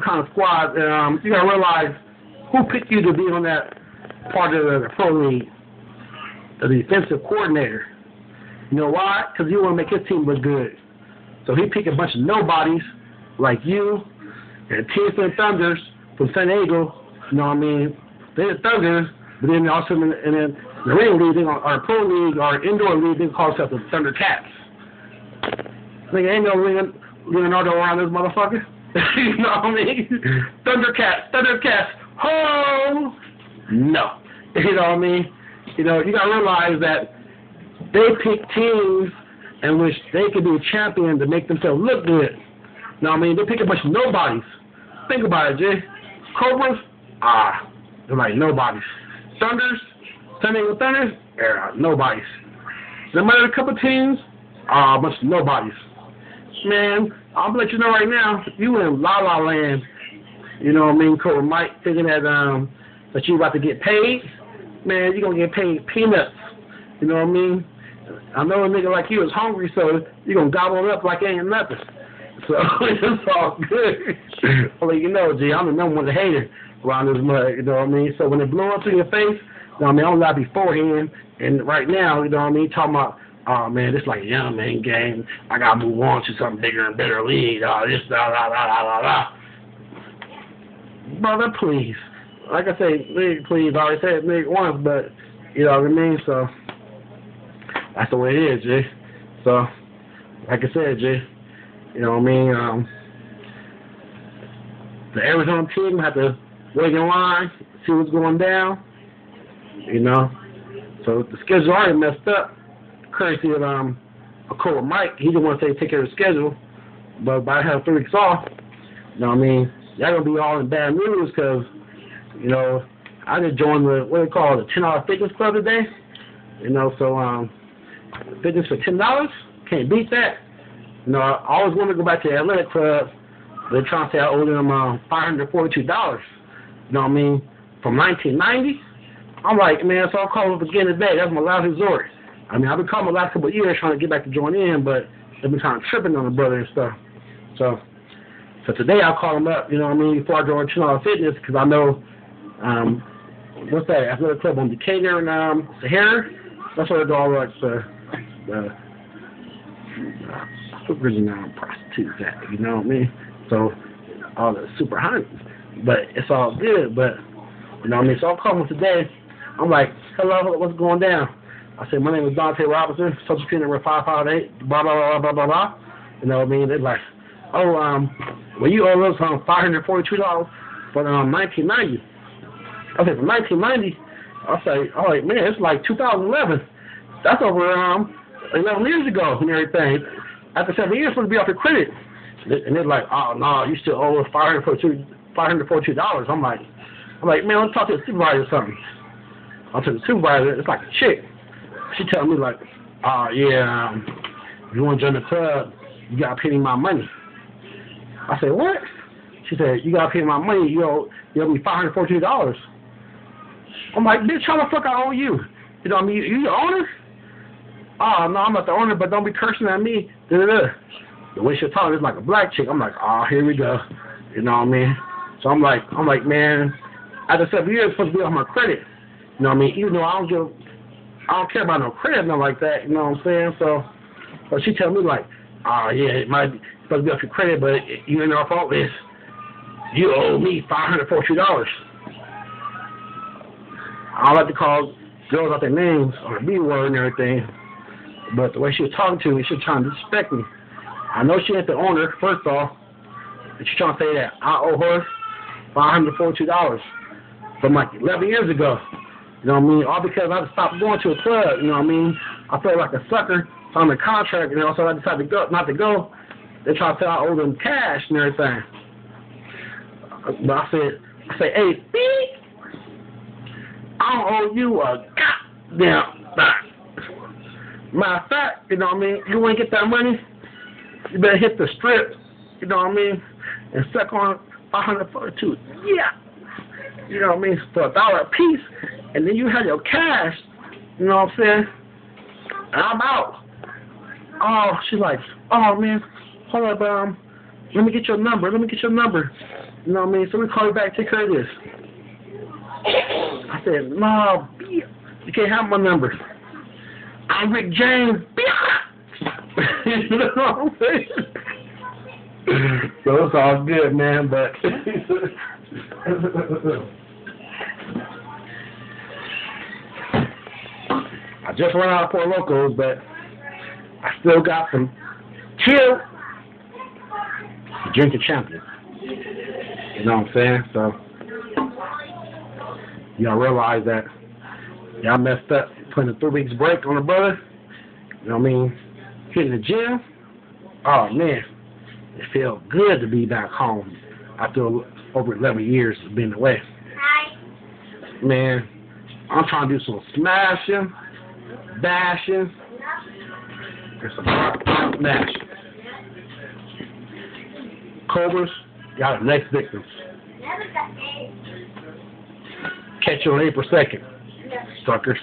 kind of squad. You gotta realize who picked you to be on that part of the pro league, the defensive coordinator. You know why? Because he want to make his team look good. So he picked a bunch of nobodies like you and Team Thunders from San Diego. You know what I mean? They're Thunders, but then also in the real league, our pro league, our indoor league, they call themselves the Thundercats. Nigga, ain't no Leonardo around this motherfucker. You know what I mean? Thundercats, ho! No. You know what I mean? You know, you gotta realize that they pick teams in which they can be a champion to make themselves look good. You know what I mean? They pick a bunch of nobodies. Think about it, Jay. Cobras, they're like nobodies. Thunders, San Diego Thunders, nobodies. No matter a couple teams, a bunch of nobodies. Man, I'm gonna let you know right now, you in La La Land. You know what I mean? Cobra Mike thinking that you about to get paid. Man, you're gonna get paid peanuts. You know what I mean? I know a nigga like you is hungry, so you're gonna gobble it up like ain't nothing. So it's all good. Well, you know, G, I'm the number one hater around this mud, you know what I mean? So when it blow up in your face, you know what I mean, I don't lie beforehand, and right now, you know what I mean, talking about, oh man, this like a young man game. I gotta move on to something bigger and better league. This, Brother, please. Like I say, nigga, please. I already said nigga once, but you know what I mean. So that's the way it is, Jay. So, like I said, Jay, you know what I mean. The Arizona team had to wait in line, see what's going down. You know, so the schedule already messed up. Courtesy of Cobra Mike, he didn't want to take care of the schedule, but by having 3 weeks off, you know what I mean, y'all gonna be all in bad news because, you know, I just joined what they call the $10 fitness club today. You know, so fitness for $10, can't beat that. You know, I always wanted to go back to the athletic club. They're trying to say I owe them $542. You know what I mean? From 1990. I'm like, man, so I'll call it again today. That's my last resort. I mean, I've been calling the last couple of years trying to get back to join in, but they've been kind of tripping on the brother and stuff. So today I'll call him up, you know what I mean, before I join $10 fitness, because I know, what's that, athletic club on Decatur and Sahara? That's where they do all like the strippers and prostitutes at, you know what I mean? So, all the super honeys. But it's all good, but, you know what I mean? So I'll call him today. I'm like, hello, what's going down? I said, my name is Dante Robinson, social security number 558, blah, blah, blah, blah, blah, blah. You know what I mean? They're like, oh, well, you owe us $542 for 1990. I said, for 1990? I say, oh, like, man, it's like 2011. That's over 11 years ago and everything. After 7 years, it's supposed to be off your credit. And they're like, oh, no, you still owe us $542. I'm like, man, let's talk to the supervisor or something. I took the supervisor, it's like a chick. She telling me like, oh yeah, if you want to join the club, you gotta pay me my money. I said, what? She said, you gotta pay me my money, you owe me $542. I'm like, bitch, how the fuck I owe you? You know what I mean? You the owner? Oh no, I'm not the owner, but don't be cursing at me. Da-da-da. The way she's talking is like a black chick. I'm like, oh, here we go. You know what I mean? So I'm like, man, after 7 years, it's supposed to be on my credit. You know what I mean? Even though I don't care about no credit, nothing like that. You know what I'm saying? So she tell me like, oh yeah, it might be supposed to be off your credit, but you know, our fault is you owe me $542. I don't like to call girls out their names or the B word and everything, but the way she was talking to me, she was trying to disrespect me. I know she ain't the owner, first off, but she's trying to say that I owe her $542 from like 11 years ago. You know what I mean? All because I stopped going to a club. You know what I mean? I felt like a sucker on the contract, you know, so I decided not to go. They tried to say I owe them cash and everything. But I said, hey, beep, I don't owe you a goddamn thing. Matter of fact, you know what I mean? You want to get that money? You better hit the strip, you know what I mean? And suck on $542. Yeah. You know what I mean? For $1 a piece. And then you have your cash, you know what I'm saying? And I'm out. Oh, she's like, oh man, hold up, let me get your number. You know what I mean? So we call you back, take care of this. I said, no, you can't have my number. I'm Rick James. You know what I'm saying? So it's all good, man, but I just ran out of Four Locos, but I still got some chill drinking champion. You know what I'm saying? So y'all realize that y'all messed up putting a 3 weeks break on the brother. You know what I mean? Hitting the gym. Oh man, it feels good to be back home after over 11 years of being away. Man, I'm trying to do some smashing, bashing, and some smashing. Cobras, y'all the next victims. Catch you on April 2nd, suckers.